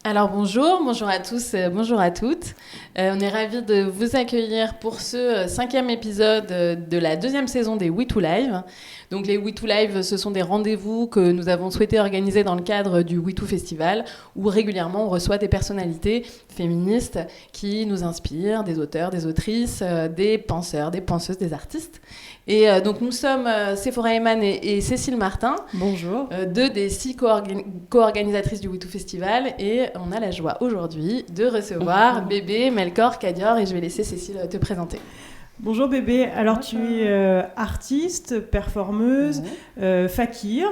Alors bonjour à tous, bonjour à toutes. On est ravis de vous accueillir pour ce 5e épisode de la 2e saison des We Too Live. Donc les We Too Live, ce sont des rendez-vous que nous avons souhaité organiser dans le cadre du We Too Festival, où régulièrement on reçoit des personnalités féministes qui nous inspirent, des auteurs, des autrices, des penseurs, des penseuses, des artistes. Et donc nous sommes Sephora Eman et Cécile Martin. Bonjour. Deux des 6 co-organisatrices du We Too Festival, et on a la joie aujourd'hui de recevoir Bébé, Melkor, Kadior, et je vais laisser Cécile te présenter. Bonjour Bébé, alors tu es artiste, performeuse, fakir,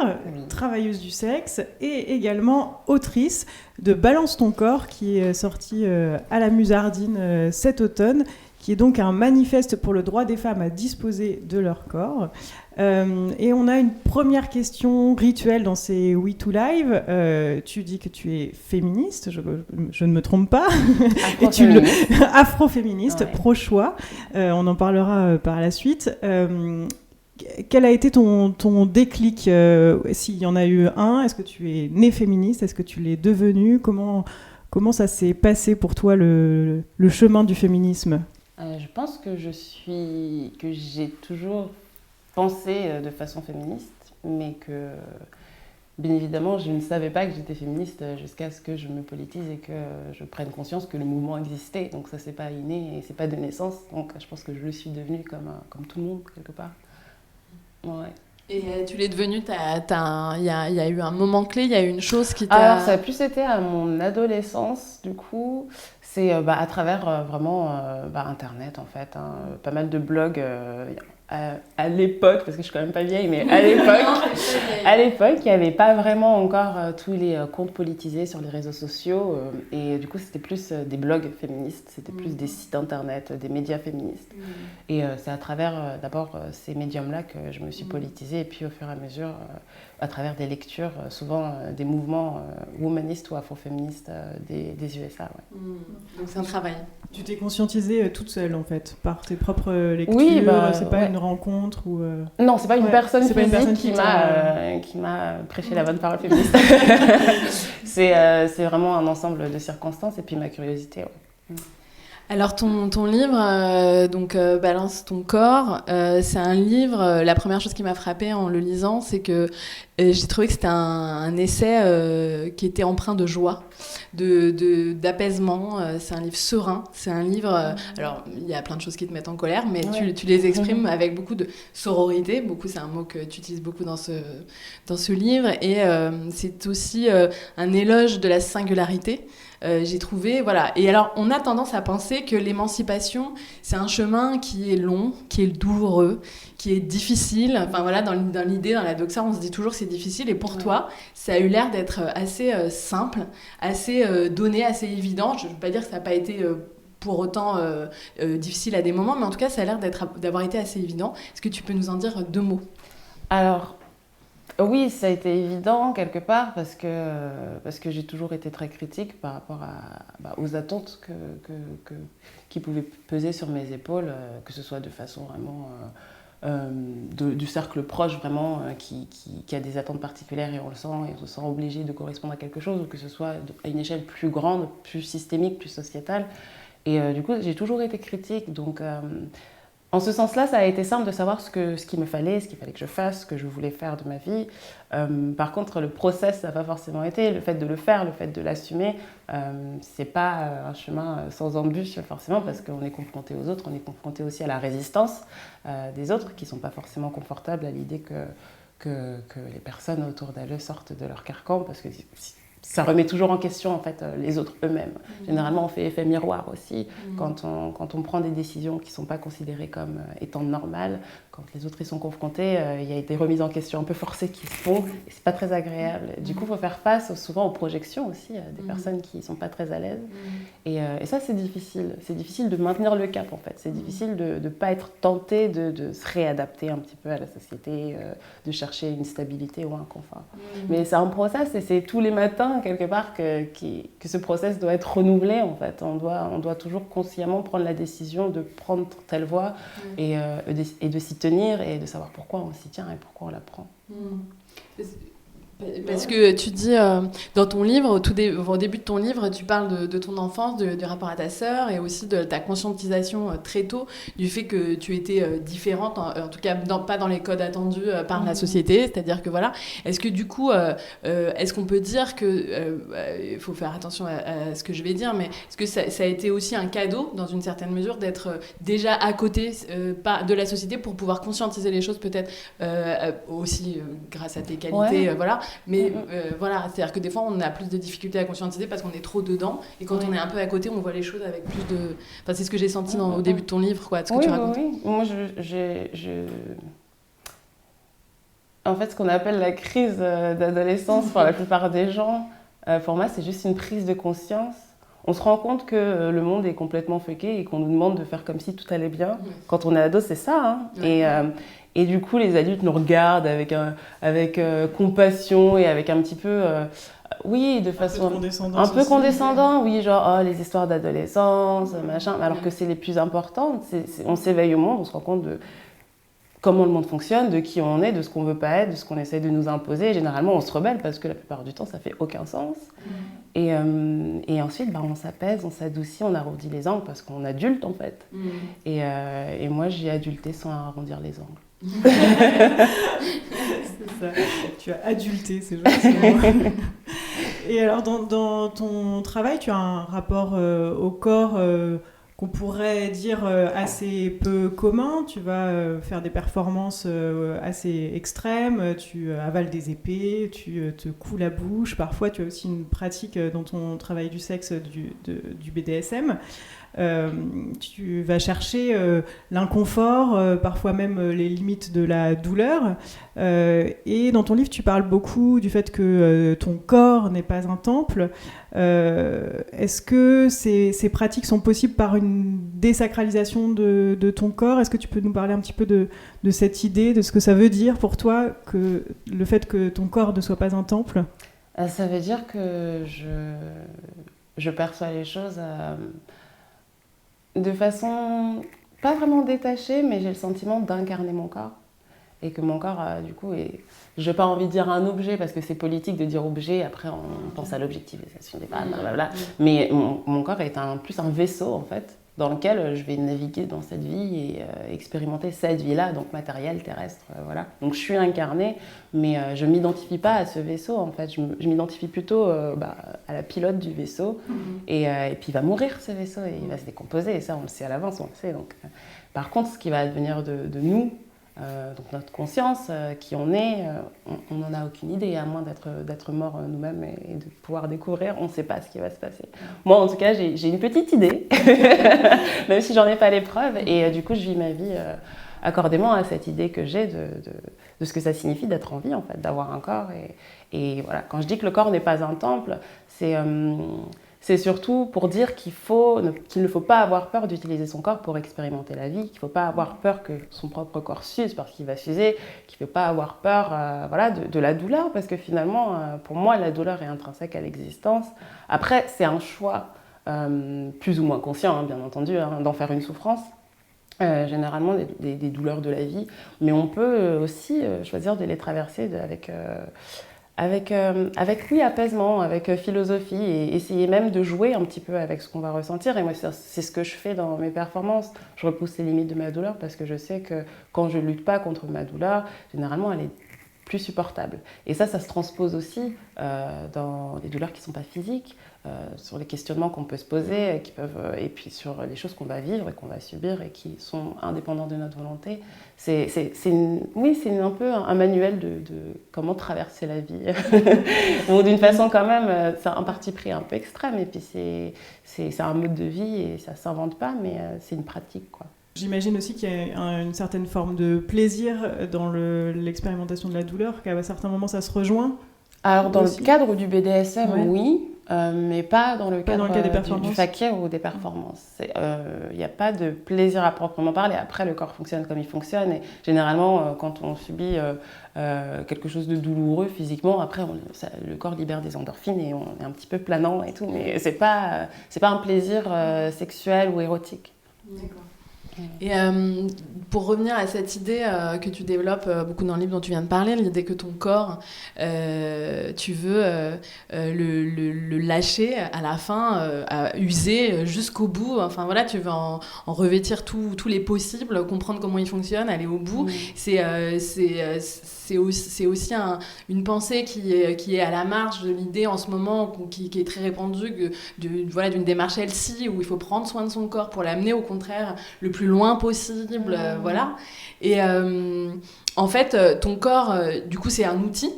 travailleuse du sexe et également autrice de Balance ton corps qui est sorti à la Musardine cet automne, qui est donc un manifeste pour le droit des femmes à disposer de leur corps. Et on a une première question rituelle dans ces We Too Live. Tu dis que tu es féministe, je ne me trompe pas. Afroféministe, ouais. Pro-choix. On en parlera par la suite. Quel a été ton déclic, s'il y en a eu un? Est-ce que tu es née féministe? Est-ce que tu l'es devenue? Comment ça s'est passé pour toi le chemin du féminisme? Je pense que j'ai toujours pensé de façon féministe, mais que, bien évidemment, je ne savais pas que j'étais féministe jusqu'à ce que je me politise et que je prenne conscience que le mouvement existait. Donc ça, c'est pas inné et c'est pas de naissance. Donc je pense que je le suis devenue comme tout le monde, quelque part. Ouais. Et tu l'es devenue, il y a eu un moment clé, il y a eu une chose qui t'a... Alors, ça a plus été à mon adolescence, du coup. C'est à travers vraiment Internet, en fait. Pas mal de blogs à l'époque, parce que je suis quand même pas vieille, mais à l'époque, il n'y avait pas vraiment encore tous les comptes politisés sur les réseaux sociaux. Et du coup, c'était plus des blogs féministes, c'était plus des sites internet, des médias féministes. Et c'est à travers d'abord ces médiums-là que je me suis politisée. Et puis au fur et à mesure, à travers des lectures, souvent des mouvements womanistes ou afroféministes des USA. Ouais. Donc c'est un travail. Tu t'es conscientisée toute seule, en fait, par tes propres lectures? Oui, c'est pas une rencontre ou Non, c'est pas une personne physique pas une personne qui m'a prêché la bonne parole féministe. c'est vraiment un ensemble de circonstances et puis ma curiosité. Ouais. Alors ton livre, Balance ton corps, c'est un livre, la première chose qui m'a frappée en le lisant, c'est que j'ai trouvé que c'était un essai qui était empreint de joie, d'apaisement. C'est un livre serein, c'est un livre... alors, il y a plein de choses qui te mettent en colère, mais tu les exprimes avec beaucoup de sororité. Beaucoup, c'est un mot que tu utilises beaucoup dans ce livre. Et c'est aussi un éloge de la singularité. J'ai trouvé, voilà. Et alors, on a tendance à penser que l'émancipation, c'est un chemin qui est long, qui est douloureux, qui est difficile. Enfin, voilà, dans l'idée, dans la doxa, on se dit toujours c'est difficile. Et pour toi, ça a eu l'air d'être assez simple, assez donné, assez évident. Je ne veux pas dire que ça n'a pas été... pour autant difficile à des moments, mais en tout cas, ça a l'air d'avoir été assez évident. Est-ce que tu peux nous en dire 2 mots? Alors, oui, ça a été évident quelque part parce que j'ai toujours été très critique par rapport aux attentes qui pouvaient peser sur mes épaules, que ce soit de façon vraiment du cercle proche vraiment qui a des attentes particulières et on se sent obligé de correspondre à quelque chose, ou que ce soit à une échelle plus grande, plus systémique, plus sociétale. Et du coup, j'ai toujours été critique, donc... En ce sens-là, ça a été simple de savoir ce qu'il me fallait, ce qu'il fallait que je fasse, ce que je voulais faire de ma vie. Par contre, le process, ça n'a pas forcément été. Le fait de le faire, le fait de l'assumer, c'est pas un chemin sans embûches forcément, parce qu'on est confronté aux autres, on est confronté aussi à la résistance des autres qui ne sont pas forcément confortables à l'idée que les personnes autour d'elles sortent de leur carcan, parce que ça remet toujours en question en fait, les autres eux-mêmes. Généralement, on fait effet miroir aussi quand on prend des décisions qui ne sont pas considérées comme étant normales. Quand les autres y sont confrontés, il y a des remises en question un peu forcées qui se font et ce n'est pas très agréable. Du coup, il faut faire face souvent aux projections aussi des personnes qui ne sont pas très à l'aise. Et ça, c'est difficile. C'est difficile de maintenir le cap en fait. C'est difficile de ne pas être tenté de se réadapter un petit peu à la société, de chercher une stabilité ou un confort. Mais c'est un process et c'est tous les matins quelque part que ce process doit être renouvelé en fait. On doit toujours consciemment prendre la décision de prendre telle voie et de s'y tenir et de savoir pourquoi on s'y tient et pourquoi on la prend. Parce que tu dis dans ton livre, au début de ton livre, tu parles de ton enfance, du rapport à ta sœur et aussi de ta conscientisation très tôt du fait que tu étais différente, en tout cas pas dans les codes attendus par la société. C'est-à-dire que voilà, est-ce que du coup, est-ce qu'on peut dire que, il faut faire attention à ce que je vais dire, mais est-ce que ça a été aussi un cadeau dans une certaine mesure d'être déjà à côté de la société pour pouvoir conscientiser les choses peut-être aussi grâce à tes qualités, voilà. Mais voilà, c'est-à-dire que des fois, on a plus de difficultés à conscientiser parce qu'on est trop dedans. Et quand on est un peu à côté, on voit les choses avec plus de... Enfin, c'est ce que j'ai senti au début de ton livre, quoi, de ce que tu racontes. Oui. Moi, en fait, ce qu'on appelle la crise d'adolescence pour la plupart des gens, pour moi, c'est juste une prise de conscience. On se rend compte que le monde est complètement fucké et qu'on nous demande de faire comme si tout allait bien. Quand on est ado, c'est ça. Hein. Et du coup, les adultes nous regardent avec compassion et avec un petit peu... oui, de façon un peu condescendant, oui, genre les histoires d'adolescence, machin, alors que c'est les plus importantes. On s'éveille au monde, on se rend compte de comment le monde fonctionne, de qui on est, de ce qu'on veut pas être, de ce qu'on essaye de nous imposer. Et généralement, on se rebelle parce que la plupart du temps, ça fait aucun sens. Et ensuite, on s'apaise, on s'adoucit, on arrondit les angles parce qu'on adulte en fait. Et moi, j'ai adulté sans arrondir les angles. C'est ça. Tu as adulté, c'est joli. Et alors, dans ton travail, tu as un rapport au corps qu'on pourrait dire assez peu commun. Tu vas faire des performances assez extrêmes, tu avales des épées, tu te couds la bouche. Parfois, tu as aussi une pratique dans ton travail du sexe du BDSM. Tu vas chercher l'inconfort, parfois même les limites de la douleur. Et dans ton livre, tu parles beaucoup du fait que ton corps n'est pas un temple. Est-ce que ces pratiques sont possibles par une désacralisation de ton corps ? Est-ce que tu peux nous parler un petit peu de cette idée, de ce que ça veut dire pour toi, que le fait que ton corps ne soit pas un temple ? Ça veut dire que je perçois les choses... de façon pas vraiment détachée, mais j'ai le sentiment d'incarner mon corps. Et que mon corps, du coup, je n'ai pas envie de dire un objet, parce que c'est politique de dire objet, après on pense à l'objectivisation des femmes, blablabla. Mais mon corps est plus un vaisseau, en fait, dans lequel je vais naviguer dans cette vie et expérimenter cette vie-là, donc matérielle, terrestre, voilà. Donc je suis incarnée, mais je ne m'identifie pas à ce vaisseau, en fait. Je m'identifie plutôt à la pilote du vaisseau. Et puis il va mourir, ce vaisseau, et il va se décomposer, et ça, on le sait à l'avance, on le sait. Donc, par contre, ce qui va advenir de nous, donc notre conscience, qui on est, on n'en a aucune idée, à moins d'être mort nous-mêmes et de pouvoir découvrir, on ne sait pas ce qui va se passer. Moi, en tout cas, j'ai une petite idée, même si j'en ai pas les preuves, et du coup, je vis ma vie accordément à cette idée que j'ai de ce que ça signifie d'être en vie, en fait, d'avoir un corps. Et voilà, quand je dis que le corps n'est pas un temple, c'est surtout pour dire qu'il ne faut pas avoir peur d'utiliser son corps pour expérimenter la vie, qu'il ne faut pas avoir peur que son propre corps s'use parce qu'il va s'user, qu'il ne faut pas avoir peur de la douleur, parce que finalement, pour moi, la douleur est intrinsèque à l'existence. Après, c'est un choix plus ou moins conscient, bien entendu, d'en faire une souffrance. Généralement des douleurs de la vie, mais on peut aussi choisir de les traverser avec apaisement, avec philosophie, et essayer même de jouer un petit peu avec ce qu'on va ressentir. Et moi, c'est ce que je fais dans mes performances. Je repousse les limites de ma douleur parce que je sais que quand je ne lutte pas contre ma douleur, généralement, elle est plus supportable. Et ça se transpose aussi dans des douleurs qui ne sont pas physiques, sur les questionnements qu'on peut se poser, et puis sur les choses qu'on va vivre et qu'on va subir et qui sont indépendants de notre volonté. C'est un peu un manuel de comment traverser la vie. Donc, d'une façon quand même, c'est un parti pris un peu extrême, et puis c'est un mode de vie et ça ne s'invente pas, mais c'est une pratique, quoi. J'imagine aussi qu'il y a une certaine forme de plaisir dans l'expérimentation de la douleur, qu'à certains moments ça se rejoint. Alors dans le cadre du BDSM, oui, mais pas dans le cadre du fakir ou des performances. Il n'y a pas de plaisir à proprement parler. Après, le corps fonctionne comme il fonctionne, et généralement, quand on subit quelque chose de douloureux physiquement, après, le corps libère des endorphines et on est un petit peu planant et tout, mais c'est pas un plaisir sexuel ou érotique. D'accord. Et pour revenir à cette idée que tu développes beaucoup dans le livre dont tu viens de parler, l'idée que ton corps, tu veux le lâcher à la fin, à user jusqu'au bout. Enfin voilà, tu veux en revêtir tous les possibles, comprendre comment il fonctionne, aller au bout. C'est aussi une pensée qui est à la marge de l'idée en ce moment qui est très répandue d'une démarche healthy où il faut prendre soin de son corps pour l'amener au contraire le plus loin possible, voilà. Et en fait, ton corps, du coup, c'est un outil.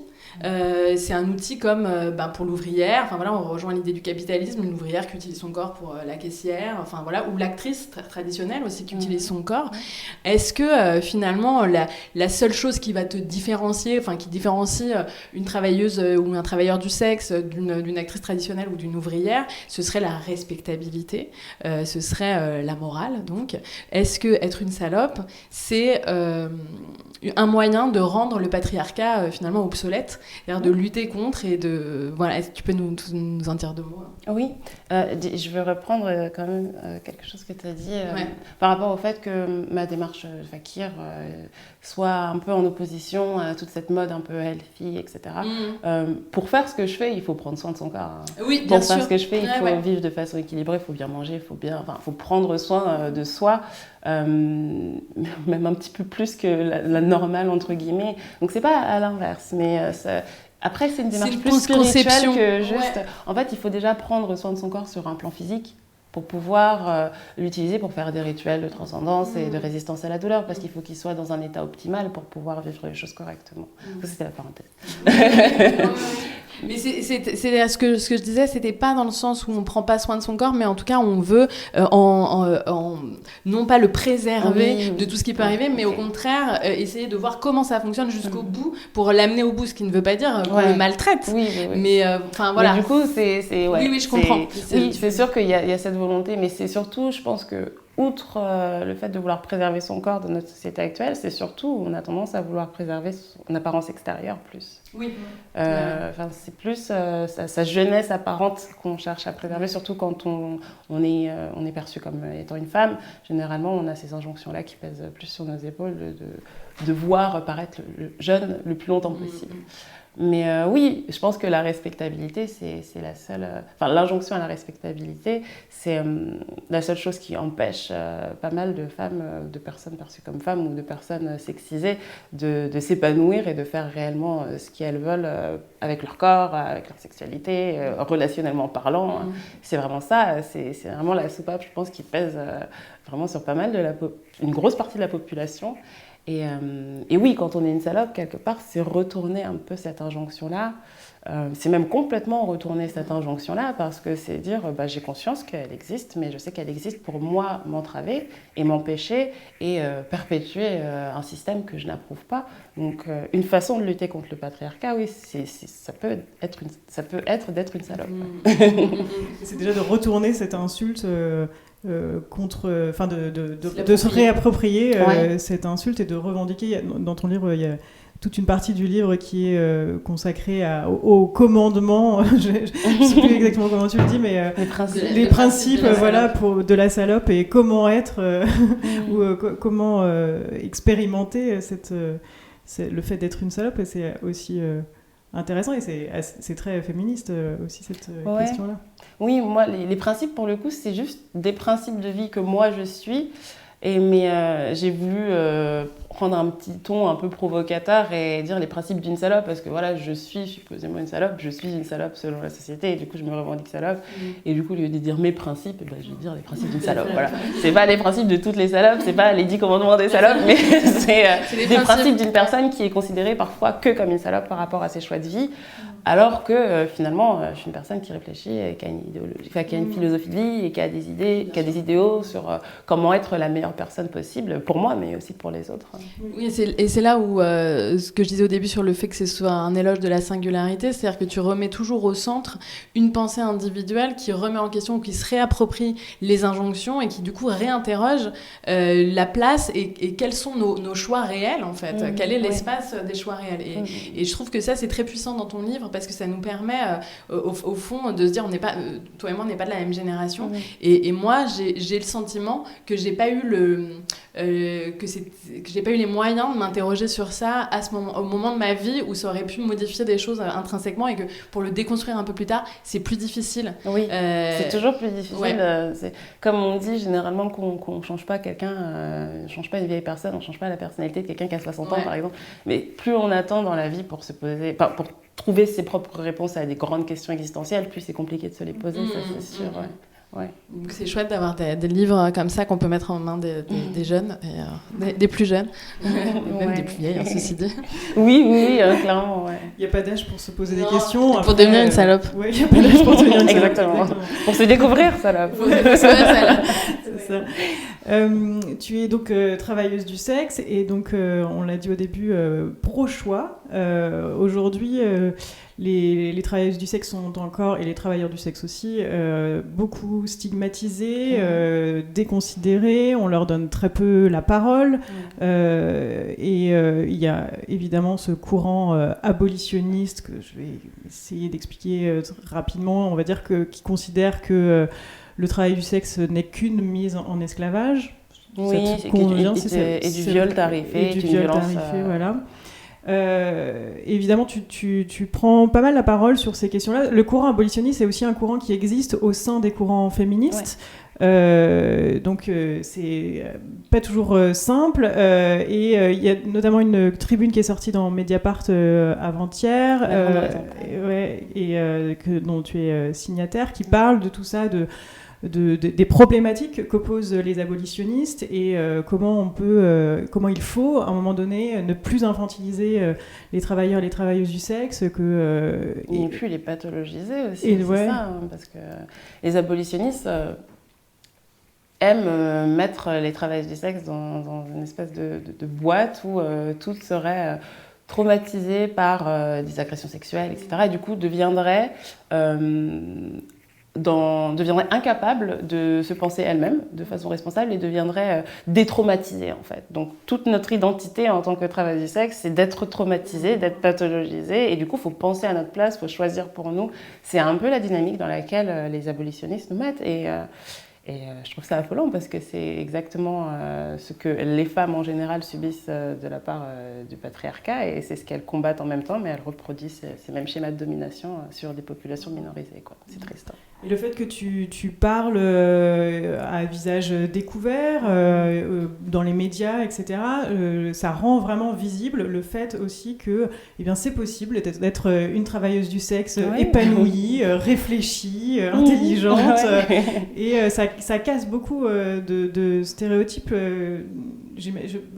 C'est un outil comme pour l'ouvrière, enfin voilà, on rejoint l'idée du capitalisme, une ouvrière qui utilise son corps pour la caissière, enfin voilà, ou l'actrice traditionnelle aussi qui utilise son corps. Est-ce que finalement la seule chose qui va te différencier, enfin qui différencie une travailleuse ou un travailleur du sexe d'une actrice traditionnelle ou d'une ouvrière, ce serait la respectabilité, ce serait la morale donc. Est-ce que être une salope, c'est un moyen de rendre le patriarcat finalement obsolète, c'est-à-dire de lutter contre et de... Voilà, est-ce que tu peux nous en dire deux mots? Oui, je veux reprendre quand même quelque chose que tu as dit par rapport au fait que ma démarche fakir soit un peu en opposition à toute cette mode un peu healthy, etc. Pour faire ce que je fais, il faut prendre soin de son corps. Oui, bien sûr. Pour faire ce que je fais, il faut vivre de façon équilibrée, il faut bien manger, il faut prendre soin de soi, même un petit peu plus que la normale, entre guillemets. Donc, c'est pas à l'inverse, mais... Après, c'est une démarche plus spirituelle que juste... Ouais. En fait, il faut déjà prendre soin de son corps sur un plan physique pour pouvoir l'utiliser pour faire des rituels de transcendance et de résistance à la douleur, parce qu'il faut qu'il soit dans un état optimal pour pouvoir vivre les choses correctement. Ça, c'était la parenthèse. Mais c'est ce que je disais, c'était pas dans le sens où on prend pas soin de son corps, mais en tout cas on veut non pas le préserver de tout ce qui peut arriver, mais au contraire essayer de voir comment ça fonctionne jusqu'au bout pour l'amener au bout, ce qui ne veut pas dire qu'on le maltraite. Mais enfin voilà. Mais du coup c'est oui je comprends. C'est sûr qu'il y a cette volonté, mais c'est surtout, je pense que outre le fait de vouloir préserver son corps dans notre société actuelle, c'est surtout, on a tendance à vouloir préserver son apparence extérieure plus. Oui. C'est plus sa jeunesse apparente qu'on cherche à préserver, surtout quand on est perçu comme étant une femme. Généralement, on a ces injonctions-là qui pèsent plus sur nos épaules de voir paraître le jeune le plus longtemps possible. Mais oui, je pense que la respectabilité, c'est la seule... l'injonction à la respectabilité, c'est la seule chose qui empêche pas mal de femmes, de personnes perçues comme femmes ou de personnes sexisées de s'épanouir et de faire réellement ce qu'elles veulent avec leur corps, avec leur sexualité, relationnellement parlant. C'est vraiment ça, c'est vraiment la soupape, je pense, qui pèse vraiment sur pas mal une grosse partie de la population. Et oui, quand on est une salope, quelque part, c'est retourner un peu cette injonction-là. C'est même complètement retourner cette injonction-là, parce que c'est dire, j'ai conscience qu'elle existe, mais je sais qu'elle existe pour moi m'entraver et m'empêcher et perpétuer un système que je n'approuve pas. Donc, une façon de lutter contre le patriarcat, oui, ça peut être d'être une salope. C'est déjà de retourner cette insulte... de se réapproprier cette insulte et de revendiquer. Dans ton livre, il y a toute une partie du livre qui est consacrée au commandement, je ne sais plus exactement comment tu le dis, mais les principes de la salope et comment être ou comment expérimenter le fait d'être une salope. Et c'est aussi intéressant et c'est très féministe aussi cette question-là. Oui, moi, les principes, pour le coup, c'est juste des principes de vie que moi, je suis. Mais j'ai voulu prendre un petit ton un peu provocateur et dire les principes d'une salope, parce que voilà, je suis supposément une salope, je suis une salope selon la société, et du coup, je me revendique salope. Et du coup, au lieu de dire mes principes, je vais dire les principes d'une salope. Voilà. C'est pas les principes de toutes les salopes, c'est pas les 10 commandements des salopes, mais c'est des principes d'une personne qui est considérée parfois que comme une salope par rapport à ses choix de vie. Alors que finalement, je suis une personne qui réfléchit et qui a une idéologie, qui a une philosophie de vie et qui a des idées, qui a des idéaux sur comment être la meilleure personne possible pour moi, mais aussi pour les autres. Oui, et c'est là où ce que je disais au début sur le fait que ce soit un éloge de la singularité, c'est-à-dire que tu remets toujours au centre une pensée individuelle qui remet en question ou qui se réapproprie les injonctions et qui du coup réinterroge la place et quels sont nos choix réels en fait, quel est l'espace des choix réels. Et je trouve que ça c'est très puissant dans ton livre parce que ça nous permet, au fond, de se dire, toi et moi, on n'est pas de la même génération. Et moi, j'ai le sentiment que j'ai pas eu que j'ai pas eu les moyens de m'interroger sur ça au moment de ma vie où ça aurait pu modifier des choses intrinsèquement, et que pour le déconstruire un peu plus tard, c'est plus difficile. Oui, c'est toujours plus difficile. C'est, comme on dit généralement qu'on change pas quelqu'un, on change pas une vieille personne, on change pas la personnalité de quelqu'un qui a 60 ans par exemple. Mais plus on attend dans la vie pour pour trouver ses propres réponses à des grandes questions existentielles, plus c'est compliqué de se les poser, ça c'est sûr. Ouais. Donc c'est chouette d'avoir des livres comme ça qu'on peut mettre en main des jeunes, et, des plus jeunes, même des plus vieilles, ceci dit. Oui, clairement. Il n'y a pas d'âge pour se poser des questions. Pour devenir une salope. Oui, il n'y a pas d'âge pour devenir une salope. Exactement. Pour se découvrir, salope. C'est ça. Tu es donc travailleuse du sexe, et donc on l'a dit au début, pro-choix. Aujourd'hui, les travailleuses du sexe sont encore, et les travailleurs du sexe aussi, beaucoup stigmatisés, déconsidérés, on leur donne très peu la parole, et il y a évidemment ce courant abolitionniste que je vais essayer d'expliquer rapidement, on va dire qui considère que le travail du sexe n'est qu'une mise en esclavage. Oui, et du viol tarifé. Et du viol tarifé, voilà. Évidemment, tu prends pas mal la parole sur ces questions-là. Le courant abolitionniste est aussi un courant qui existe au sein des courants féministes. Donc c'est pas toujours simple, et il y a notamment une tribune qui est sortie dans Mediapart avant-hier, dont tu es signataire, qui parle de tout ça, des problématiques qu'opposent les abolitionnistes, et comment il faut à un moment donné ne plus infantiliser les travailleurs et les travailleuses du sexe, et puis les pathologiser aussi, ça, parce que les abolitionnistes aiment mettre les travailleuses du sexe dans une espèce de boîte où toutes seraient traumatisées par des agressions sexuelles, etc. Et du coup deviendraient incapables de se penser elles-mêmes de façon responsable, et deviendraient détraumatisées en fait. Donc toute notre identité en tant que travailleuse du sexe, c'est d'être traumatisée, d'être pathologisée, et du coup il faut penser à notre place, il faut choisir pour nous. C'est un peu la dynamique dans laquelle les abolitionnistes nous mettent, et je trouve ça affolant, parce que c'est exactement ce que les femmes en général subissent de la part du patriarcat, et c'est ce qu'elles combattent en même temps, mais elles reproduisent ces mêmes schémas de domination sur des populations minorisées, quoi. C'est triste. Et le fait que tu parles à visage découvert, dans les médias, etc., ça rend vraiment visible le fait aussi que c'est possible d'être une travailleuse du sexe épanouie, réfléchie, intelligente, et ça casse beaucoup de stéréotypes.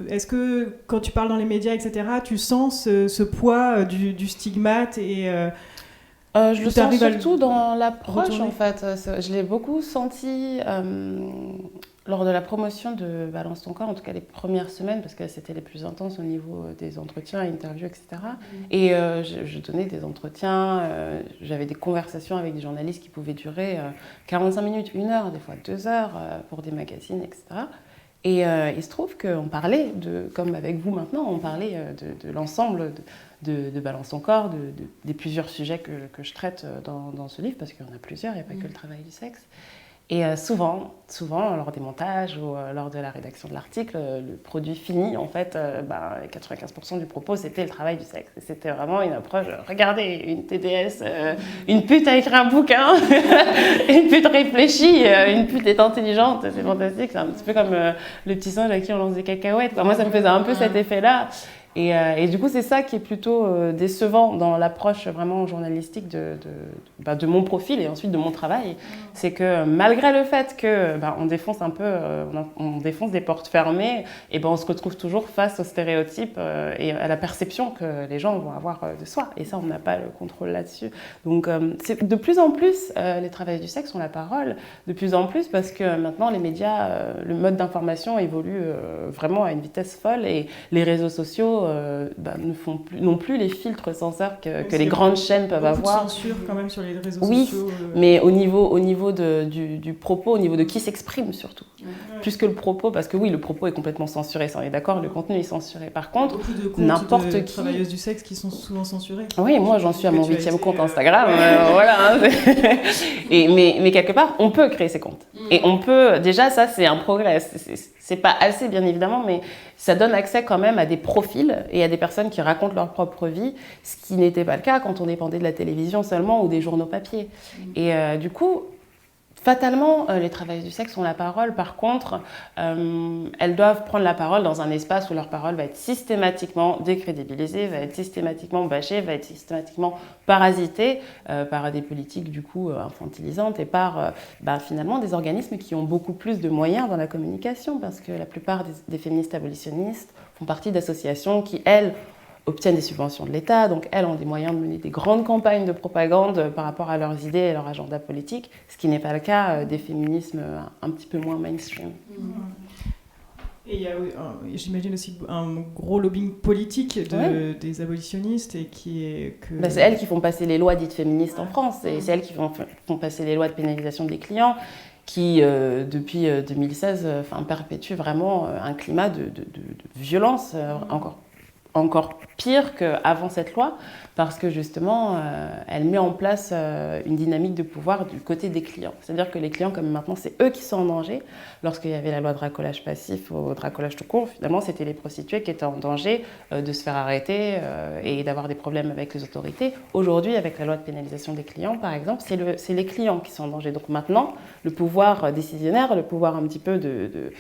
Est-ce que quand tu parles dans les médias, etc., tu sens ce poids du stigmate, et je le sens surtout dans l'approche, en fait. Je l'ai beaucoup senti lors de la promotion de Balance ton corps, en tout cas les premières semaines, parce que c'était les plus intenses au niveau des entretiens, interviews, etc. Et je donnais des entretiens, j'avais des conversations avec des journalistes qui pouvaient durer 45 minutes, 1 heure, des fois 2 heures, pour des magazines, etc. Et il se trouve qu'on parlait, comme avec vous maintenant, on parlait de l'ensemble de Balance ton corps, des plusieurs sujets que je traite dans ce livre, parce qu'il y en a plusieurs, il n'y a pas que le travail du sexe. Et souvent, lors des montages ou lors de la rédaction de l'article, le produit fini, en fait, 95% du propos, c'était le travail du sexe. Et c'était vraiment une approche, regardez, une TDS, une pute a écrit un bouquin, une pute réfléchie, une pute est intelligente, c'est fantastique. C'est un petit peu comme le petit singe à qui on lance des cacahuètes, quoi. Moi, ça me faisait un peu cet effet-là. Et du coup, c'est ça qui est plutôt décevant dans l'approche vraiment journalistique de mon profil et ensuite de mon travail. C'est que malgré le fait qu'on défonce un peu, on défonce des portes fermées, et on se retrouve toujours face aux stéréotypes et à la perception que les gens vont avoir de soi. Et ça, on n'a pas le contrôle là-dessus. Donc, de plus en plus, les travailleurs du sexe ont la parole, de plus en plus, parce que maintenant, les médias, le mode d'information évolue vraiment à une vitesse folle, et les réseaux sociaux n'ont plus les filtres censeurs que les grandes chaînes peuvent avoir. De censure quand même sur les réseaux oui, sociaux. Mais au niveau du propos, au niveau de qui s'exprime surtout. Plus que le propos, parce que oui, le propos est complètement censuré, ça on est d'accord, le contenu est censuré. Par contre, n'importe qui... travailleuses du sexe qui sont souvent censurées. Oui, moi j'en suis à mon 8e compte Instagram, voilà. Hein, mais quelque part, on peut créer ses comptes. Et on peut, déjà ça c'est un progrès, c'est pas assez bien évidemment, mais ça donne accès quand même à des profils et à des personnes qui racontent leur propre vie, ce qui n'était pas le cas quand on dépendait de la télévision seulement ou des journaux papier. Et du coup, fatalement, les travailleuses du sexe ont la parole. Par contre, elles doivent prendre la parole dans un espace où leur parole va être systématiquement décrédibilisée, va être systématiquement bâchée, va être systématiquement parasitée par des politiques du coup infantilisantes et par finalement des organismes qui ont beaucoup plus de moyens dans la communication, parce que la plupart des féministes abolitionnistes font partie d'associations qui, elles, obtiennent des subventions de l'État, donc elles ont des moyens de mener des grandes campagnes de propagande par rapport à leurs idées et leur agenda politique, ce qui n'est pas le cas des féminismes un petit peu moins mainstream. Et il y a, j'imagine aussi un gros lobbying politique des abolitionnistes et qui est que... c'est elles qui font passer les lois dites féministes en France, et c'est elles qui font passer les lois de pénalisation des clients, qui, depuis 2016, perpétuent vraiment un climat de violence encore pire qu'avant cette loi, parce que justement, elle met en place une dynamique de pouvoir du côté des clients. C'est-à-dire que les clients, comme maintenant, c'est eux qui sont en danger. Lorsqu'il y avait la loi de racolage passif ou de racolage tout court, finalement, c'était les prostituées qui étaient en danger de se faire arrêter et d'avoir des problèmes avec les autorités. Aujourd'hui, avec la loi de pénalisation des clients, par exemple, c'est les clients qui sont en danger. Donc maintenant, le pouvoir décisionnaire, le pouvoir un petit peu de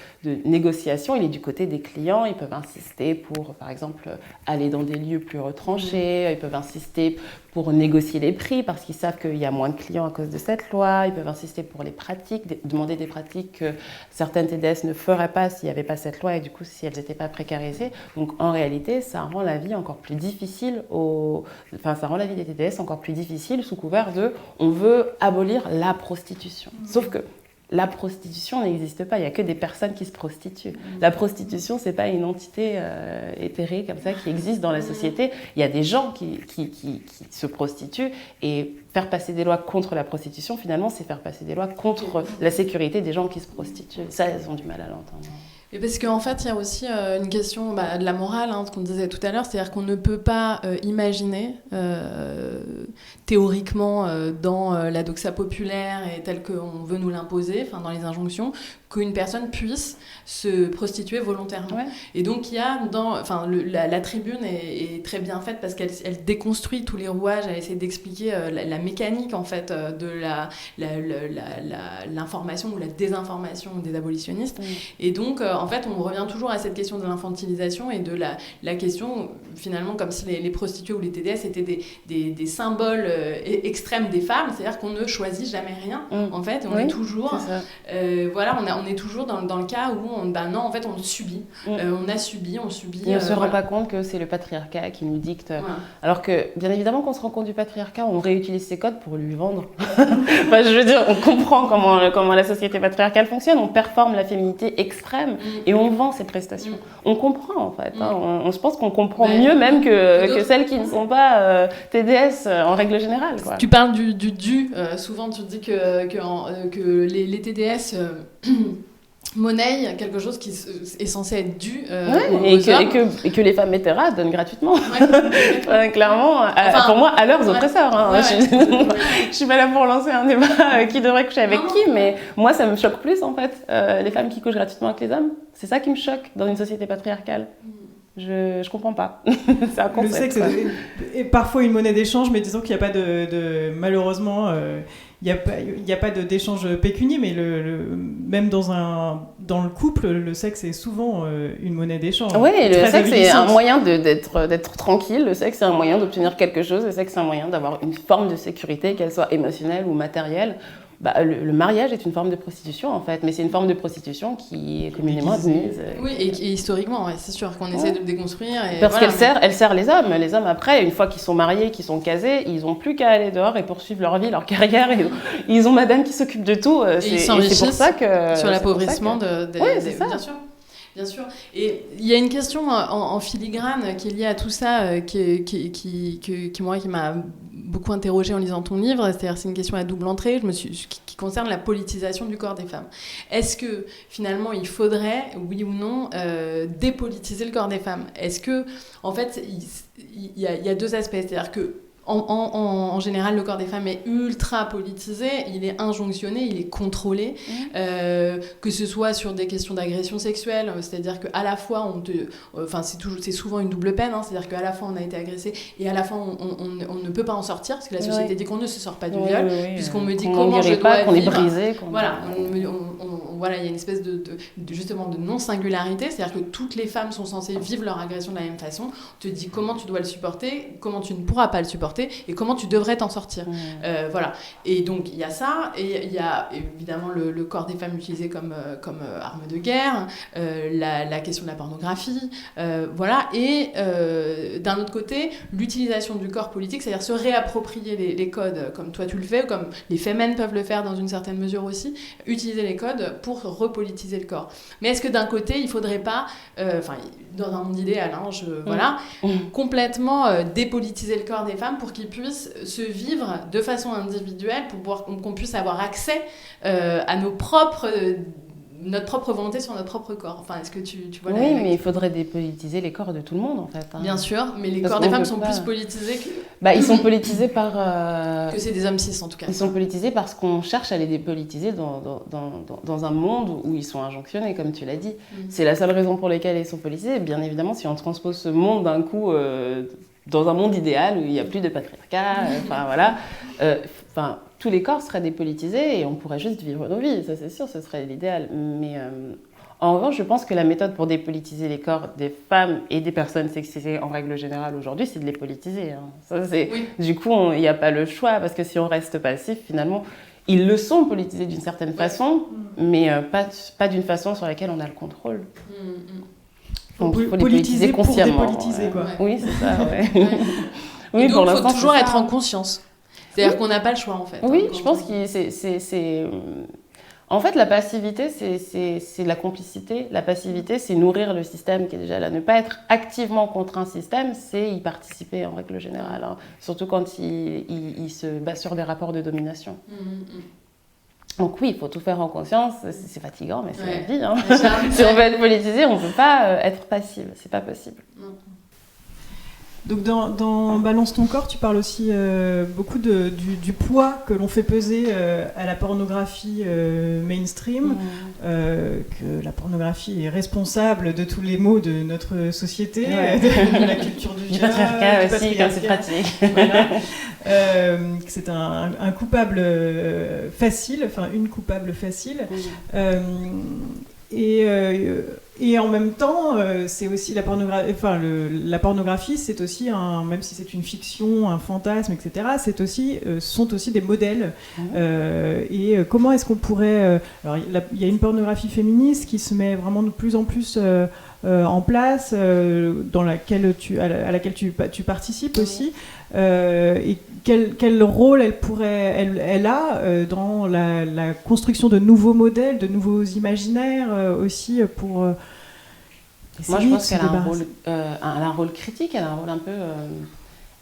négociation, il est du côté des clients. Ils peuvent insister pour, par exemple, aller dans des lieux plus retranchés, ils peuvent insister pour négocier les prix parce qu'ils savent qu'il y a moins de clients à cause de cette loi, ils peuvent insister pour les pratiques, demander des pratiques que certaines TDS ne feraient pas s'il n'y avait pas cette loi et du coup si elles n'étaient pas précarisées. Donc en réalité, ça rend la vie encore plus difficile, ça rend la vie des TDS encore plus difficile sous couvert de on veut abolir la prostitution. Sauf que la prostitution n'existe pas, il n'y a que des personnes qui se prostituent. La prostitution, ce n'est pas une entité éthérée comme ça qui existe dans la société. Il y a des gens qui se prostituent et faire passer des lois contre la prostitution, finalement, c'est faire passer des lois contre la sécurité des gens qui se prostituent. Ça, elles ont du mal à l'entendre. Et parce qu'en fait, il y a aussi une question de la morale, ce qu'on disait tout à l'heure, c'est-à-dire qu'on ne peut pas imaginer théoriquement dans la doxa populaire et telle qu'on veut nous l'imposer, dans les injonctions, qu'une personne puisse se prostituer volontairement. Ouais. Et donc il y a la tribune est très bien faite parce qu'elle déconstruit tous les rouages, elle essaie d'expliquer la mécanique en fait de l'information ou la désinformation des abolitionnistes. Et donc en fait on revient toujours à cette question de l'infantilisation et de la question finalement comme si les prostituées ou les TDS étaient des symboles extrêmes des femmes, c'est-à-dire qu'on ne choisit jamais rien en fait, on est toujours on est toujours dans le cas où non, en fait, on subit. On a subi, on subit. Et on ne se rend pas compte que c'est le patriarcat qui nous dicte. Ouais. Alors que, bien évidemment, qu'on se rend compte du patriarcat, on réutilise ses codes pour lui vendre. Je veux dire, on comprend comment la société patriarcale fonctionne. On performe la féminité extrême et on vend ses prestations. On comprend, en fait. Je pense qu'on comprend mieux même que celles qui ne sont pas TDS en règle générale. Quoi. Tu parles du dû. Souvent, tu dis que les TDS... monnaie, quelque chose qui est censé être dû aux hommes. Et que les femmes hétéras donnent gratuitement. Clairement, pour moi, à leurs autres sœurs. Je suis pas là pour lancer un débat qui devrait coucher avec qui, mais moi, ça me choque plus, en fait, les femmes qui couchent gratuitement avec les hommes. C'est ça qui me choque dans une société patriarcale. Je comprends pas. C'est un concept. Le sexe est parfois une monnaie d'échange, mais disons qu'il n'y a pas malheureusement... Il n'y a pas d'échange pécunier, mais même dans le couple, le sexe est souvent une monnaie d'échange. Oui, le sexe est un moyen d'être tranquille, le sexe est un moyen d'obtenir quelque chose, le sexe est un moyen d'avoir une forme de sécurité, qu'elle soit émotionnelle ou matérielle. Le mariage est une forme de prostitution en fait, mais c'est une forme de prostitution qui est communément admise. Oui, et historiquement, c'est sûr qu'on essaie de le déconstruire. Parce qu'elle sert les hommes. Les hommes après, une fois qu'ils sont mariés, qu'ils sont casés, ils n'ont plus qu'à aller dehors et poursuivre leur vie, leur carrière. Ils ont madame qui s'occupe de tout. Et ils s'enrichissent pour ça que sur l'appauvrissement des ça. bien sûr. Bien sûr. Et il y a une question en filigrane qui est liée à tout ça, qui m'a beaucoup interrogée en lisant ton livre. C'est-à-dire, c'est une question à double entrée qui concerne la politisation du corps des femmes. Est-ce que, finalement, il faudrait, oui ou non, dépolitiser le corps des femmes ? Est-ce que, en fait, il y a deux aspects. C'est-à-dire que en général, le corps des femmes est ultra politisé, il est injonctionné, il est contrôlé, que ce soit sur des questions d'agression sexuelle, c'est-à-dire qu'à la fois, c'est souvent une double peine, c'est-à-dire qu'à la fois on a été agressé et à la fois on ne peut pas en sortir, parce que la société dit qu'on ne se sort pas du viol, puisqu'on me dit comment je dois vivre. Qu'on est brisé. Voilà, il y a une espèce de justement de non-singularité, c'est-à-dire que toutes les femmes sont censées vivre leur agression de la même façon. On te dit comment tu dois le supporter, comment tu ne pourras pas le supporter, et comment tu devrais t'en sortir. Voilà. Et donc, il y a ça, et il y a évidemment le corps des femmes utilisé comme arme de guerre, la question de la pornographie, voilà. Et d'un autre côté, l'utilisation du corps politique, c'est-à-dire se réapproprier les codes, comme toi tu le fais, comme les femmes peuvent le faire dans une certaine mesure aussi, utiliser les codes pour repolitiser le corps. Mais est-ce que d'un côté, il ne faudrait pas, dans un monde idéal, complètement dépolitiser le corps des femmes pour qu'ils puissent se vivre de façon individuelle, pour qu'on puisse avoir accès à notre propre volonté sur notre propre corps. Enfin, est-ce que tu vois Oui, mais il faudrait dépolitiser les corps de tout le monde, en fait. Bien sûr, mais les corps des femmes sont plus politisés que... ils sont politisés par... Que c'est des hommes cis, en tout cas. Ils sont politisés parce qu'on cherche à les dépolitiser dans un monde où ils sont injonctionnés, comme tu l'as dit. C'est la seule raison pour laquelle ils sont politisés. Bien évidemment, si on transpose ce monde d'un coup... dans un monde idéal où il n'y a plus de patriarcat, tous les corps seraient dépolitisés et on pourrait juste vivre nos vies, ça c'est sûr, ce serait l'idéal. Mais en revanche, je pense que la méthode pour dépolitiser les corps des femmes et des personnes sexisées en règle générale aujourd'hui, c'est de les politiser. Du coup, il n'y a pas le choix, parce que si on reste passif, finalement, ils le sont politisés d'une certaine façon, mais pas d'une façon sur laquelle on a le contrôle. Donc, il faut les politiser consciemment. Pour dépolitiser, quoi. Oui, c'est ça, ouais. Oui, et donc, il faut toujours être en conscience. C'est-à-dire qu'on n'a pas le choix, en fait. Oui, je pense que c'est... En fait, la passivité, c'est la complicité. La passivité, c'est nourrir le système qui est déjà là. Ne pas être activement contre un système, c'est y participer, en règle générale. Surtout quand il se base sur des rapports de domination. Donc oui, il faut tout faire en conscience, c'est fatigant, mais c'est la vie. Si on veut être politisé, on ne peut pas être passive, c'est pas possible. Donc dans Balance ton corps, tu parles aussi beaucoup du poids que l'on fait peser à la pornographie mainstream, que la pornographie est responsable de tous les maux de notre société, de la culture du patriarcat aussi, comme c'est pratique. Voilà. Que c'est un coupable facile, enfin une coupable facile. Et en même temps, c'est aussi la pornographie. Enfin, la pornographie, c'est aussi même si c'est une fiction, un fantasme, etc. Sont aussi des modèles. Et comment est-ce qu'on pourrait alors, il y a une pornographie féministe qui se met vraiment de plus en plus en place, à laquelle tu participes aussi. Et quel rôle elle a dans la construction de nouveaux modèles, de nouveaux imaginaires aussi pour moi je pense qu'elle a un rôle critique, elle a un rôle un peu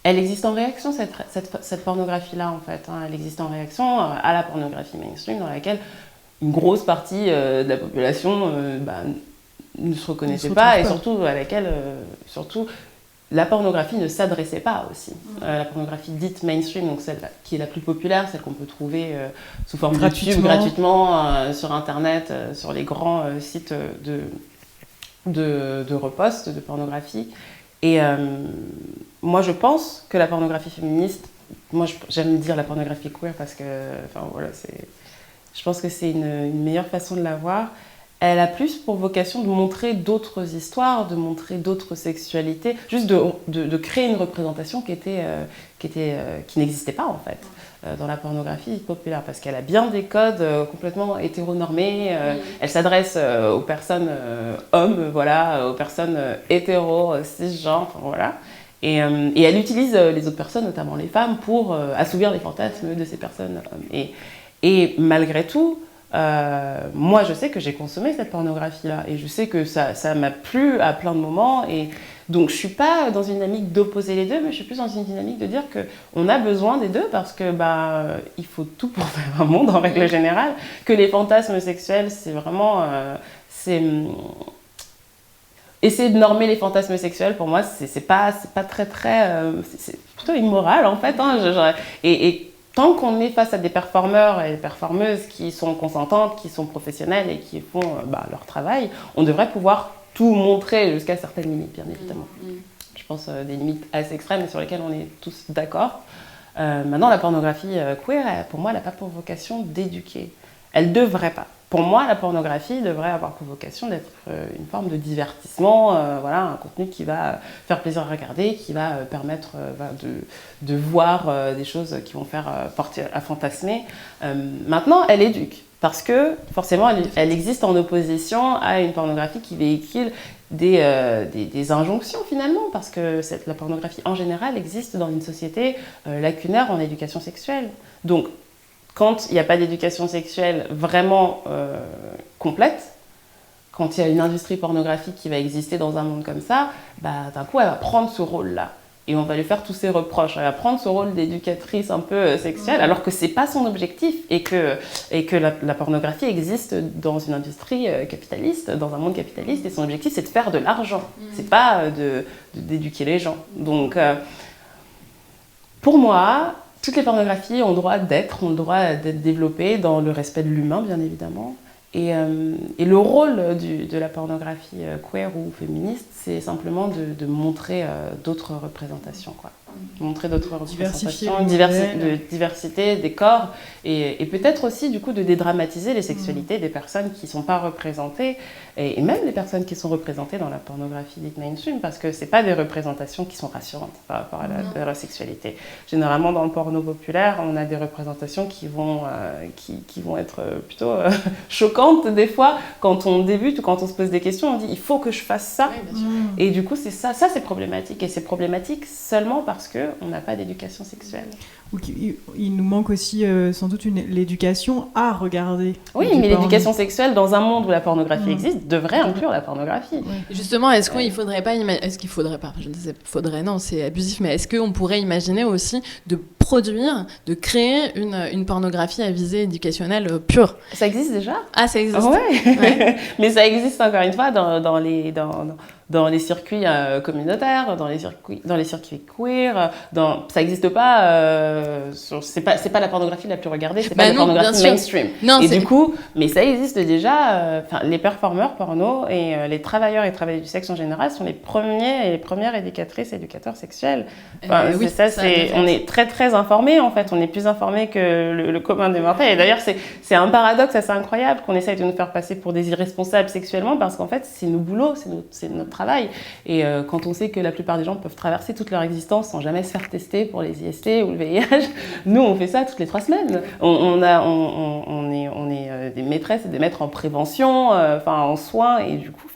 elle existe en réaction cette pornographie là en fait, elle existe en réaction à la pornographie mainstream dans laquelle une grosse partie de la population ne se reconnaissait pas, et surtout à laquelle la pornographie ne s'adressait pas aussi. La pornographie dite mainstream, donc celle qui est la plus populaire, celle qu'on peut trouver sous forme de tube gratuitement sur Internet, sur les grands sites de repost de pornographie. Et moi, je pense que la pornographie féministe, moi j'aime dire la pornographie queer parce que, je pense que c'est une meilleure façon de la voir. Elle a plus pour vocation de montrer d'autres histoires, de montrer d'autres sexualités, juste de créer une représentation qui n'existait pas en fait dans la pornographie populaire, parce qu'elle a bien des codes complètement hétéronormés. Elle s'adresse aux personnes hommes, aux personnes hétéros, cisgenres, et elle utilise les autres personnes, notamment les femmes, pour assouvir les fantasmes de ces personnes hommes. Et malgré tout, moi, je sais que j'ai consommé cette pornographie-là et je sais que ça m'a plu à plein de moments. Et donc, je ne suis pas dans une dynamique d'opposer les deux, mais je suis plus dans une dynamique de dire qu'on a besoin des deux parce que il faut tout pour faire un monde en règle générale. Que les fantasmes sexuels, c'est vraiment... essayer de normer les fantasmes sexuels, pour moi, c'est pas très... c'est plutôt immoral, en fait. Hein, et tant qu'on est face à des performeurs et des performeuses qui sont consentantes, qui sont professionnelles et qui font leur travail, on devrait pouvoir tout montrer jusqu'à certaines limites, bien évidemment. Je pense des limites assez extrêmes et sur lesquelles on est tous d'accord. Maintenant, la pornographie queer, pour moi, elle n'a pas pour vocation d'éduquer. Elle ne devrait pas. Pour moi, la pornographie devrait avoir pour vocation d'être une forme de divertissement, un contenu qui va faire plaisir à regarder, qui va permettre de voir des choses qui vont faire porter à fantasmer. Maintenant, elle éduque, parce que forcément, elle existe en opposition à une pornographie qui véhicule des injonctions finalement, parce que la pornographie en général existe dans une société lacunaire en éducation sexuelle. Donc, quand il n'y a pas d'éducation sexuelle vraiment complète, quand il y a une industrie pornographique qui va exister dans un monde comme ça, d'un coup, elle va prendre ce rôle-là. Et on va lui faire tous ses reproches. Elle va prendre ce rôle d'éducatrice un peu sexuelle, alors que ce n'est pas son objectif et que la pornographie existe dans une industrie capitaliste, dans un monde capitaliste, et son objectif, c'est de faire de l'argent. Ce n'est pas d'éduquer les gens. Donc, pour moi... Toutes les pornographies ont le droit d'être développées dans le respect de l'humain, bien évidemment. Et le rôle de la pornographie queer ou féministe, c'est simplement de montrer d'autres représentations, quoi. Montrer d'autres représentations, de diversité des corps, et peut-être aussi du coup de dédramatiser les sexualités des personnes qui ne sont pas représentées, et même les personnes qui sont représentées dans la pornographie dite mainstream, parce que ce n'est pas des représentations qui sont rassurantes par rapport à la sexualité. Généralement dans le porno populaire, on a des représentations qui vont être plutôt choquantes des fois. Quand on débute ou quand on se pose des questions, on dit il faut que je fasse ça. Oui, bien sûr. Et du coup, c'est ça c'est problématique. Et c'est problématique seulement parce qu'on n'a pas d'éducation sexuelle. Donc, il nous manque aussi sans doute l'éducation à regarder. Oui, mais l'éducation sexuelle dans un monde où la pornographie existe devrait inclure la pornographie. Justement, est-ce qu'il faudrait pas je ne sais, faudrait, non, c'est abusif, mais est-ce qu'on pourrait imaginer aussi de créer une pornographie à visée éducationnelle pure? Ça existe déjà. Ah, ça existe. Ouais. Mais ça existe encore une fois dans les circuits communautaires, dans les circuits queer, ça n'existe pas. C'est pas la pornographie la plus regardée, c'est pas la pornographie mainstream. Non, et du coup, mais ça existe déjà. Les performeurs porno et les travailleurs et travailleuses du sexe en général sont les premiers et les premières éducateurs sexuels. Oui, on est très très informés en fait. On est plus informés que le commun des mortels. Et d'ailleurs, c'est un paradoxe assez incroyable qu'on essaye de nous faire passer pour des irresponsables sexuellement, parce qu'en fait, c'est nos boulots, c'est notre travail. Et quand on sait que la plupart des gens peuvent traverser toute leur existence sans jamais se faire tester pour les IST ou le VIH, nous on fait ça toutes les 3 semaines. On est des maîtresses et des maîtres en prévention, en soins, et du coup,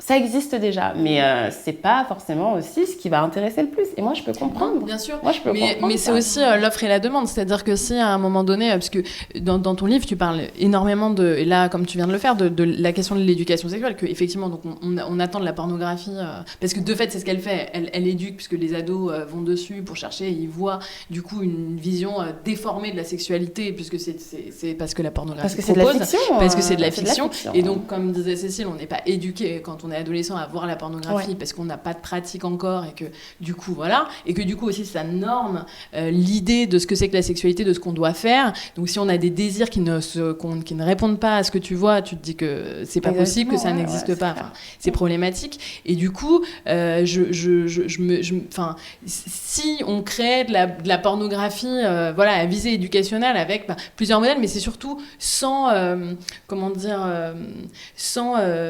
ça existe déjà, mais c'est pas forcément aussi ce qui va intéresser le plus. Et moi, je peux comprendre. Bien sûr. Moi, je peux comprendre. Mais c'est aussi l'offre et la demande. C'est-à-dire que si à un moment donné, parce que dans ton livre, tu parles énormément et là, comme tu viens de le faire, de la question de l'éducation sexuelle, que effectivement, donc on attend de la pornographie, parce que de fait, c'est ce qu'elle fait. Elle éduque, puisque les ados vont dessus pour chercher, et ils voient du coup une vision déformée de la sexualité, puisque c'est parce que la pornographie propose. Parce que c'est de la fiction. Et donc, comme disait Cécile, on n'est pas éduqué quand on est adolescent à voir la pornographie, parce qu'on n'a pas de pratique encore, et que du coup aussi ça norme l'idée de ce que c'est que la sexualité, de ce qu'on doit faire. Donc si on a des désirs qui ne répondent pas à ce que tu vois, tu te dis que c'est pas possible, que ça n'existe pas. C'est problématique. Et du coup, si on crée de la pornographie, à visée éducationnelle avec plusieurs modèles, mais c'est surtout sans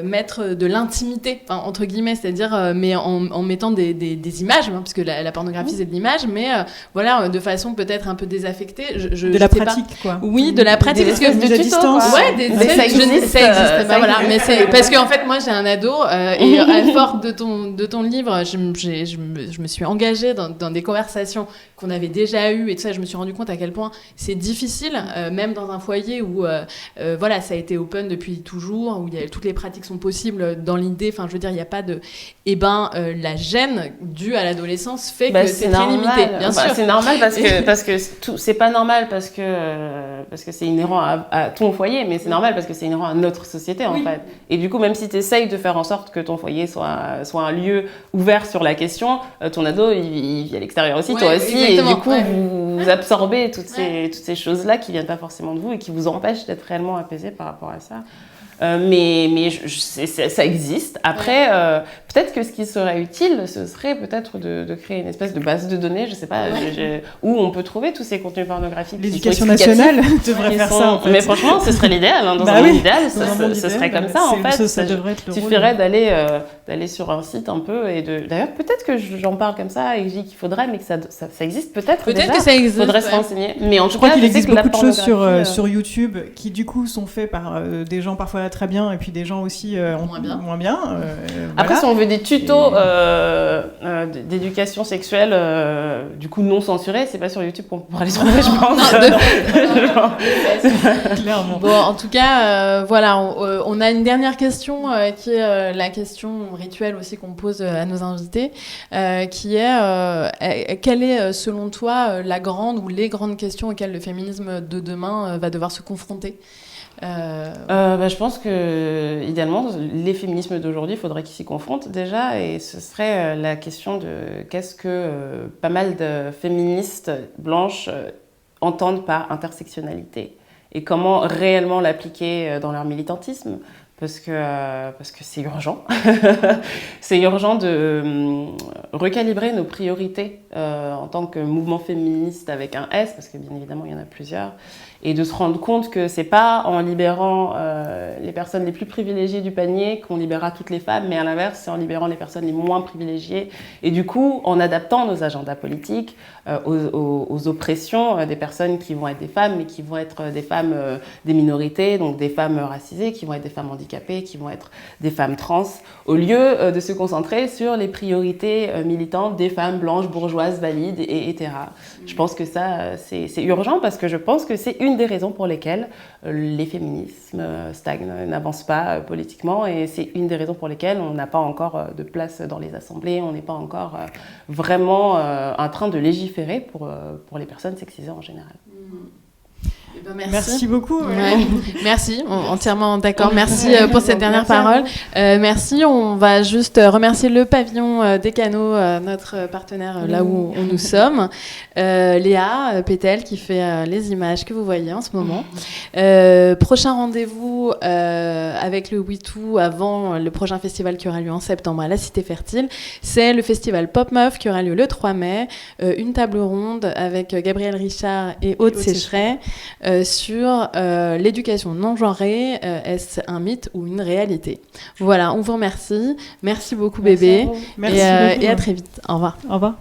mettre de l'intimité intimité, entre guillemets, c'est-à-dire, mais en mettant des images, hein, parce que la pornographie, c'est de l'image, mais voilà, de façon peut-être un peu désaffectée. De la pratique, quoi. Oui, de la pratique. Parce que de distance. Ouais, ça existe. Voilà, mais c'est parce qu'en fait, moi, j'ai un ado, et à force de ton livre, je me suis engagée dans des conversations qu'on avait déjà eues, et tout ça, je me suis rendu compte à quel point c'est difficile, même dans un foyer où, voilà, ça a été open depuis toujours, où toutes les pratiques sont possibles dans l'idée, enfin, je veux dire, il n'y a pas de... la gêne due à l'adolescence fait que c'est très limité, bien sûr. C'est normal parce que c'est pas normal parce que c'est inhérent à ton foyer, mais c'est normal parce que c'est inhérent à notre société, en fait. Et du coup, même si tu essayes de faire en sorte que ton foyer soit un lieu ouvert sur la question, ton ado, il vit à l'extérieur aussi, toi aussi, exactement. Et du coup, vous absorbez toutes ces choses-là qui viennent pas forcément de vous et qui vous empêchent d'être réellement apaisé par rapport à ça. Mais ça existe. Après, peut-être que ce qui serait utile, ce serait peut-être de créer une espèce de base de données, je sais pas, où on peut trouver tous ces contenus pornographiques. L'éducation nationale devrait faire ça, en fait. Mais franchement, ce serait l'idéal. Dans un monde idéal, ce serait comme ça, en fait. Ça devrait être le rôle. Il suffirait d'aller sur un site un peu et d'ailleurs, peut-être que j'en parle comme ça et que je dis qu'il faudrait, mais que ça existe peut-être déjà. Peut-être que ça existe. Faudrait se renseigner. Mais en tout je crois cas, qu'il existe beaucoup de choses sur YouTube qui, du coup, sont faits par des gens parfois très bien et puis des gens aussi moins bien. Après, si on veut des tutos d'éducation sexuelle, du coup non censurés, c'est pas sur YouTube qu'on pourra les trouver, je pense. Clairement. Bon, en tout cas, voilà, on a une dernière question qui est la question rituelle aussi qu'on pose à nos invités, qui est quelle est, selon toi, la grande ou les grandes questions auxquelles le féminisme de demain va devoir se confronter ? Je pense que idéalement les féminismes d'aujourd'hui, il faudrait qu'ils s'y confrontent déjà, et ce serait la question de qu'est-ce que pas mal de féministes blanches entendent par intersectionnalité et comment réellement l'appliquer dans leur militantisme, parce que c'est urgent. C'est urgent de recalibrer nos priorités en tant que mouvement féministe avec un S, parce que bien évidemment il y en a plusieurs, et de se rendre compte que c'est pas en libérant les personnes les plus privilégiées du panier qu'on libérera toutes les femmes, mais à l'inverse, c'est en libérant les personnes les moins privilégiées, et du coup en adaptant nos agendas politiques aux oppressions des personnes qui vont être des femmes, mais qui vont être des femmes des minorités, donc des femmes racisées, qui vont être des femmes handicapées, qui vont être des femmes trans, au lieu de se concentrer sur les priorités militantes des femmes blanches, bourgeoises, valides, etc. Je pense que ça, c'est urgent, parce que je pense que c'est une des raisons pour lesquelles les féminismes stagnent, n'avancent pas politiquement, et c'est une des raisons pour lesquelles on n'a pas encore de place dans les assemblées, on n'est pas encore vraiment en train de légiférer pour les personnes sexisées en général. Merci beaucoup. Merci, entièrement d'accord. Merci pour cette dernière parole. Merci. On va juste remercier le pavillon des canaux, notre partenaire là où nous sommes. Léa Pétel qui fait les images que vous voyez en ce moment. Prochain rendez-vous avec le WeToo avant le prochain festival qui aura lieu en septembre à la Cité Fertile. C'est le festival Pop Meuf qui aura lieu le 3 mai. Une table ronde avec Gabrielle Richard et Aude Sécheret. Sur l'éducation non genrée, est-ce un mythe ou une réalité ? Voilà, on vous remercie. Merci beaucoup, bébé. Merci beaucoup. Et à très vite. Au revoir. Au revoir.